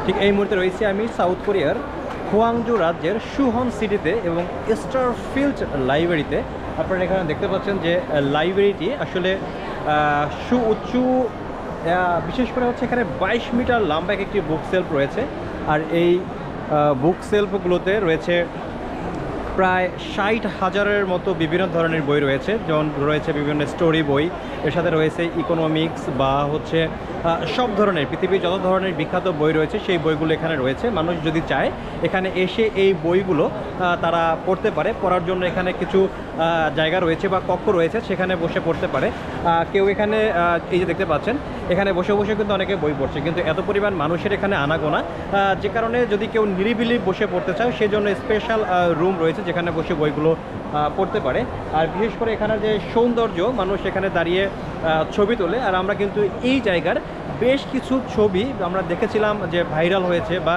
ঠিক এই মুহূর্তে রয়েছি আমি সাউথ কোরিয়ার হোয়াংজু রাজ্যের সুহন সিটিতে এবং স্টারফিল্ড লাইব্রেরিতে। আপনারা এখানে দেখতে পাচ্ছেন যে লাইব্রেরিটি আসলে সুউচ্চু, বিশেষ করে হচ্ছে এখানে 22 মিটার লম্বা একটি বুক সেলফ রয়েছে। আর এই বুক সেলফগুলোতে রয়েছে প্রায় 60,000-এর মতো বিভিন্ন ধরনের বই রয়েছে, যেমন রয়েছে বিভিন্ন স্টোরি বই, এর সাথে রয়েছে ইকোনমিক্স বা হচ্ছে সব ধরনের পৃথিবীর যত ধরনের বিখ্যাত বই রয়েছে সেই বইগুলো এখানে রয়েছে। মানুষ যদি চায় এখানে এসে এই বইগুলো তারা পড়তে পারে। পড়ার জন্য এখানে কিছু জায়গা রয়েছে বা কক্ষ রয়েছে, সেখানে বসে পড়তে পারে। কেউ এখানে এই যে দেখতে পাচ্ছেন এখানে বসে বসে কিন্তু অনেকে বই পড়ছে, কিন্তু এত পরিমাণ মানুষের এখানে আনাগোনা, যে কারণে যদি কেউ নিরিবিলি বসে পড়তে চায় সেজন্য স্পেশাল রুম রয়েছে যেখানে বসে বইগুলো পড়তে পারে। আর বিশেষ করে এখানে যে সৌন্দর্য, মানুষ এখানে দাঁড়িয়ে ছবি তোলে। আর আমরা কিন্তু এই জায়গার বেশ কিছু ছবি আমরা দেখেছিলাম যে ভাইরাল হয়েছে, বা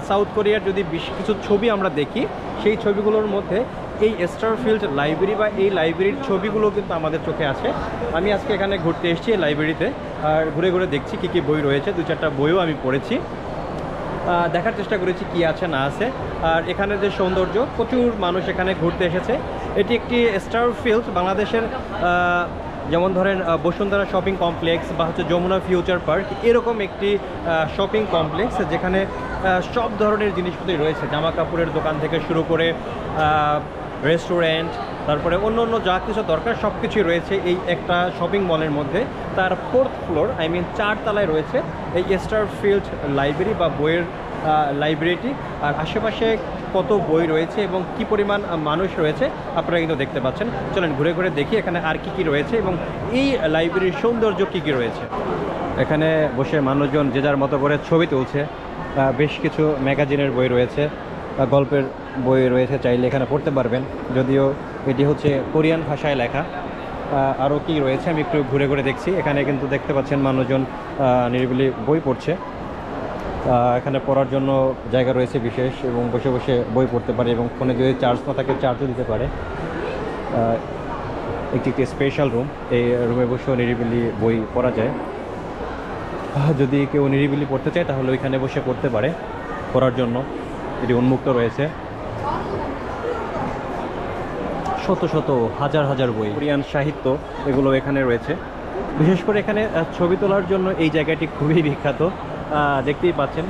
সাউথ কোরিয়ার যদি বেশ কিছু ছবি আমরা দেখি সেই ছবিগুলোর মধ্যে এই স্টারফিল্ড লাইব্রেরি বা এই লাইব্রেরির ছবিগুলো কিন্তু আমাদের চোখে আছে। আমি আজকে এখানে ঘুরতে এসেছি এই লাইব্রেরিতে, আর ঘুরে ঘুরে দেখছি কী কী বই রয়েছে। 2-4টা বইও আমি পড়েছি, দেখার চেষ্টা করেছি কি আছে না আছে। আর এখানে যে সৌন্দর্য, প্রচুর মানুষ এখানে ঘুরতে এসেছে। এটি একটি স্টারফিল্ড বাংলাদেশের যেমন ধরেন বসুন্ধরা শপিং কমপ্লেক্স বা হচ্ছে যমুনা ফিউচার পার্ক, এরকম একটি শপিং কমপ্লেক্স যেখানে সব ধরনের জিনিসপত্রই রয়েছে, জামা কাপড়ের দোকান থেকে শুরু করে রেস্টুরেন্ট, তারপরে অন্য অন্য যা কিছু দরকার সব কিছুই রয়েছে এই একটা শপিং মলের মধ্যে। তার 4th ফ্লোর, 4 তলায় রয়েছে এই স্টারফিল্ড লাইব্রেরি বা বইয়ের লাইব্রেরিটি। আর আশেপাশে কত বই রয়েছে এবং কি পরিমাণ মানুষ রয়েছে আপনারা কিন্তু দেখতে পাচ্ছেন। চলেন ঘুরে ঘুরে দেখি এখানে আর কি কি রয়েছে এবং এই লাইব্রেরির সৌন্দর্য কী কী রয়েছে। এখানে বসে মানুষজন যে যার মতো করে ছবি তুলছে। বেশ কিছু ম্যাগাজিনের বই রয়েছে, গল্পের বই রয়েছে, চাইলে এখানে পড়তে পারবেন, যদিও এটি হচ্ছে কোরিয়ান ভাষায় লেখা। আরও কি রয়েছে আমি একটু ঘুরে ঘুরে দেখছি। এখানে কিন্তু দেখতে পাচ্ছেন মানুষজন নিরিবিলি বই পড়ছে। এখানে পড়ার জন্য জায়গা রয়েছে বিশেষ, এবং বসে বসে বই পড়তে পারে, এবং ফোনে যদি চার্জ না থাকে চার্জও দিতে পারে। একটি স্পেশাল রুম, এই রুমে বসেও নিরিবিলি বই পড়া যায়। যদি কেউ নিরিবিলি পড়তে চায় তাহলে ওইখানে বসে পড়তে পারে। পড়ার জন্য এটি উন্মুক্ত রয়েছে। শত শত হাজার হাজার বই, কোরিয়ান সাহিত্য, এগুলো এখানে রয়েছে। বিশেষ করে এখানে ছবি তোলার জন্য এই জায়গাটি খুবই বিখ্যাত। দেখতেই পাচ্ছেন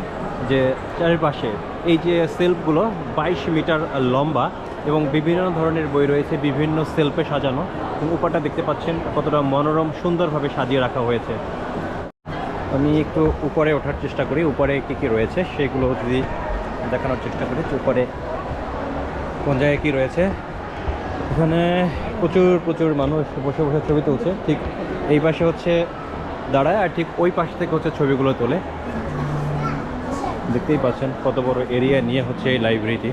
যে চারিপাশে এই যে সেলফগুলো 22 মিটার লম্বা এবং বিভিন্ন ধরনের বই রয়েছে বিভিন্ন সেলফে সাজানো, এবং উপরটা দেখতে পাচ্ছেন কতটা মনোরম সুন্দরভাবে সাজিয়ে রাখা হয়েছে। আমি একটু উপরে ওঠার চেষ্টা করি, উপরে কী কী রয়েছে সেগুলো যদি দেখানোর চেষ্টা করি। উপরে কোন জায়গায় কী রয়েছে, এখানে প্রচুর মানুষ বসে বসে ছবি তুলছে। ঠিক এই পাশে হচ্ছে দাঁড়ায়, আর ঠিক ওই পাশ থেকে হচ্ছে ছবিগুলো তোলে। দেখতেই পাচ্ছেন কত বড় এরিয়া নিয়ে হচ্ছে এই লাইব্রেরিটি,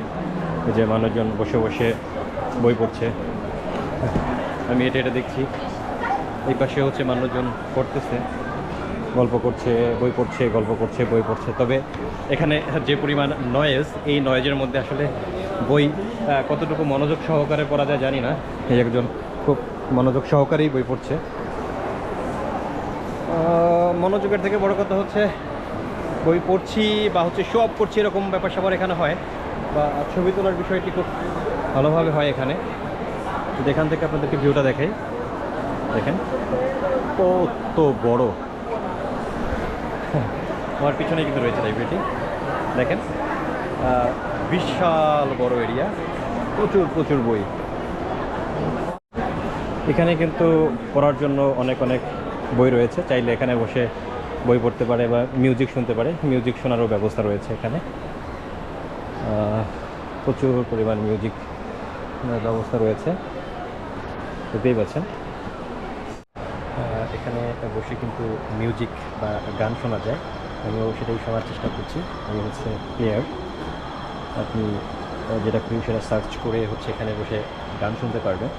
যে মানুষজন বসে বসে বই পড়ছে। আমি এটা দেখছি, এই পাশে হচ্ছে মানুষজন পড়তেছে, গল্প করছে, বই পড়ছে, গল্প করছে, বই পড়ছে। তবে এখানে যে পরিমাণ নয়েজ, এই নয়েজের মধ্যে আসলে বই কতটুকু মনোযোগ সহকারে পড়া যায় জানি না। এই একজন খুব মনোযোগ সহকারেই বই পড়ছে। মনোযোগের থেকে বড় কথা হচ্ছে বই পড়ছি বা হচ্ছে শো অফ করছি, এরকম ব্যাপার স্যাপার এখানে হয়, বা ছবি তোলার বিষয়টি খুব ভালোভাবে হয় এখানে। এখান থেকে আপনাদেরকে ভিউটা দেখাই, দেখেন কত বড়। আমার পিছনে কিন্তু রয়েছে লাইব্রেরিটি, দেখেন বিশাল বড় এরিয়া, প্রচুর বই। এখানে কিন্তু পড়ার জন্য অনেক বই রয়েছে, চাইলে এখানে বসে বই পড়তে পারে বা মিউজিক শুনতে পারে। মিউজিক শোনারও ব্যবস্থা রয়েছে এখানে, প্রচুর পরিমাণ মিউজিক ব্যবস্থা রয়েছে, দেখতেই পাচ্ছেন। এখানে বসে কিন্তু মিউজিক বা গান শোনা যায়, আমিও সেটাই শোনার চেষ্টা করছি। আমি হচ্ছে প্লেয়ার, আপনি যেটা খুবই সেটা সার্চ করে হচ্ছে এখানে বসে গান শুনতে পারবেন।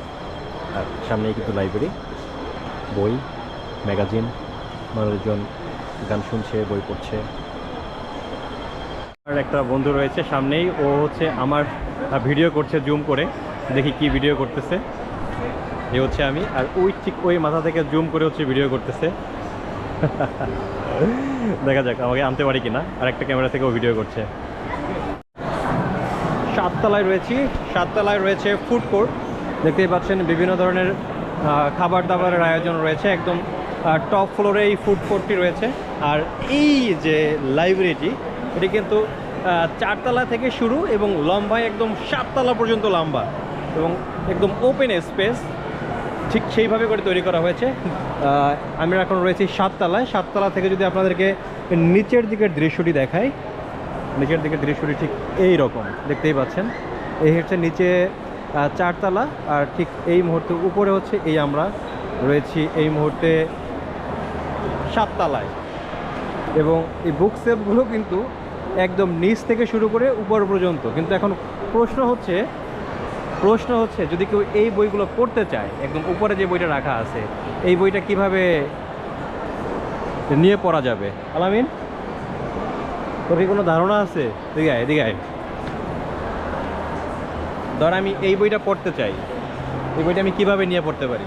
আর সামনেই কিন্তু লাইব্রেরি, বই, ম্যাগাজিন, মানুষজন গান শুনছে, বই পড়ছে। আর একটা বন্ধু রয়েছে সামনেই, ও হচ্ছে আমার ভিডিও করছে, জুম করে দেখি কি ভিডিও করতেছে। এ হচ্ছে আমি, আর ওই ঠিক ওই মাথা থেকে জুম করে হচ্ছে ভিডিও করতেছে। দেখা যাক আমাকে আনতে পারি কিনা, আর একটা ক্যামেরা থেকেও ভিডিও করছে। 7 তলায় রয়েছি। 7 তলায় রয়েছে ফুড কোর্ট, দেখতেই পাচ্ছেন বিভিন্ন ধরনের খাবার দাবারের আয়োজন রয়েছে। একদম টপ ফ্লোরে এই ফুড কোর্টটি রয়েছে। আর এই যে লাইব্রেরিটি, এটি কিন্তু 4 তলা থেকে শুরু এবং লম্বায় একদম 7 তলা পর্যন্ত লম্বা, এবং একদম ওপেন স্পেস, ঠিক সেইভাবে করে তৈরি করা হয়েছে। আমরা এখন রয়েছি 7 তলায়। 7 তলা থেকে যদি আপনাদেরকে নিচের দিকের দৃশ্যটি দেখাই, নিচের দিকের দৃশ্যটি ঠিক এই রকম দেখতেই পাচ্ছেন। এই হচ্ছে নিচে 4 তলা, আর ঠিক এই মুহূর্তে উপরে হচ্ছে এই আমরা রয়েছি এই মুহূর্তে 7 তলায়। এবং এই বুক সেলফগুলো কিন্তু একদম নিচ থেকে শুরু করে উপর পর্যন্ত। কিন্তু এখন প্রশ্ন হচ্ছে যদি কেউ এই বইগুলো পড়তে চায়, একদম উপরে যে বইটা রাখা আছে, এই বইটা কিভাবে নিয়ে পড়া যাবে? আলামিন, তোর কি কোনো ধারণা আছে? এদিকে আয়। ধর আমি এই বইটা পড়তে চাই, এই বইটা আমি কিভাবে নিয়ে পড়তে পারি?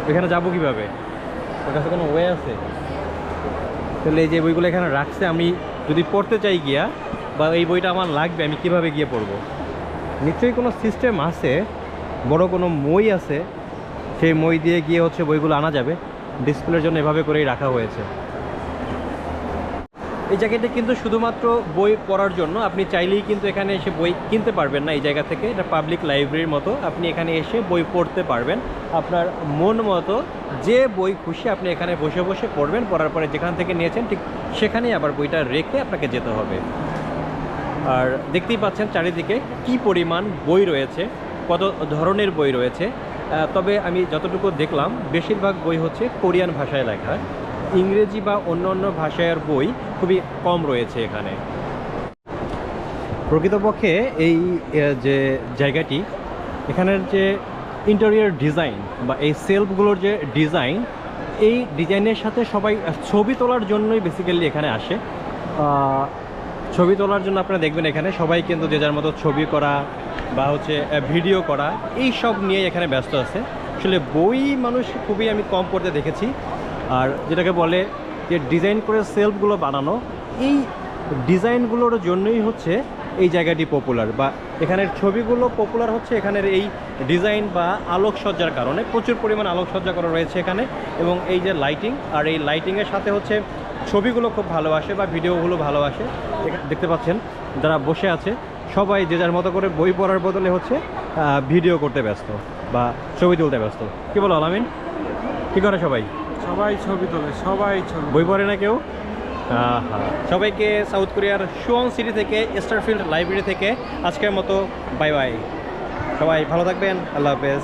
এখানে যাবো কিভাবে? ওর কাছে কোনো ওয়ে আছে? তাহলে এই যে বইগুলো এখানে রাখছে, আমি যদি পড়তে চাই গিয়া, বা এই বইটা আমার লাগবে, আমি কিভাবে গিয়ে পড়বো? নিশ্চয়ই কোনো সিস্টেম আছে, বড় কোনো মই আছে, সেই মই দিয়ে গিয়ে হচ্ছে বইগুলো আনা যাবে। ডিসপ্লের জন্য এভাবে করেই রাখা হয়েছে। এই জায়গাটা কিন্তু শুধুমাত্র বই পড়ার জন্য, আপনি চাইলেই কিন্তু এখানে এসে বই কিনতে পারবেন না। এই জায়গা থেকে এটা পাবলিক লাইব্রেরির মতো, আপনি এখানে এসে বই পড়তে পারবেন আপনার মন মতো। যে বই খুশি আপনি এখানে বসে বসে পড়বেন, পড়ার পরে যেখান থেকে নিয়েছেন ঠিক সেখানেই আবার বইটা রেখে আপনাকে যেতে হবে। আর দেখতেই পাচ্ছেন চারিদিকে কি পরিমাণ বই রয়েছে, কত ধরনের বই রয়েছে। তবে আমি যতটুকু দেখলাম বেশিরভাগ বই হচ্ছে কোরিয়ান ভাষায় লেখা, ইংরেজি বা অন্য ভাষার বই খুবই কম রয়েছে এখানে। প্রকৃতপক্ষে এই যে জায়গাটি, এখানের যে ইন্টেরিয়র ডিজাইন বা এই সেলফগুলোর যে ডিজাইন, এই ডিজাইনের সাথে সবাই ছবি তোলার জন্যই বেসিক্যালি এখানে আসে। ছবি তোলার জন্য আপনারা দেখবেন এখানে সবাই কিন্তু যে যার মতো ছবি করা বা হচ্ছে ভিডিও করা, এই সব নিয়ে এখানে ব্যস্ত আছে। আসলে বই মানুষ খুবই আমি কম পড়তে দেখেছি। আর যেটাকে বলে যে ডিজাইন করে সেলফগুলো বানানো, এই ডিজাইনগুলোর জন্যই হচ্ছে এই জায়গাটি পপুলার, বা এখানের ছবিগুলো পপুলার হচ্ছে এখানের এই ডিজাইন বা আলোকসজ্জার কারণে। প্রচুর পরিমাণ আলোকসজ্জা করা রয়েছে এখানে, এবং এই যে লাইটিং, আর এই লাইটিংয়ের সাথে হচ্ছে ছবিগুলো খুব ভালো আসে বা ভিডিওগুলো ভালো আসে। দেখতে পাচ্ছেন যারা বসে আছে সবাই যে যার মতো করে বই পড়ার বদলে হচ্ছে ভিডিও করতে ব্যস্ত বা ছবি তুলতে ব্যস্ত। কি বলো আলামিন, কী করে সবাই? সবাই ছবি তোলে, সবাই ছবি। বই পড়ে না কেউ? সবাইকে সাউথ কোরিয়ার সুওন সিটি থেকে, স্টারফিল্ড লাইব্রেরি থেকে আজকের মতো বাই বাই। সবাই ভালো থাকবেন, আল্লাহ হাফেজ।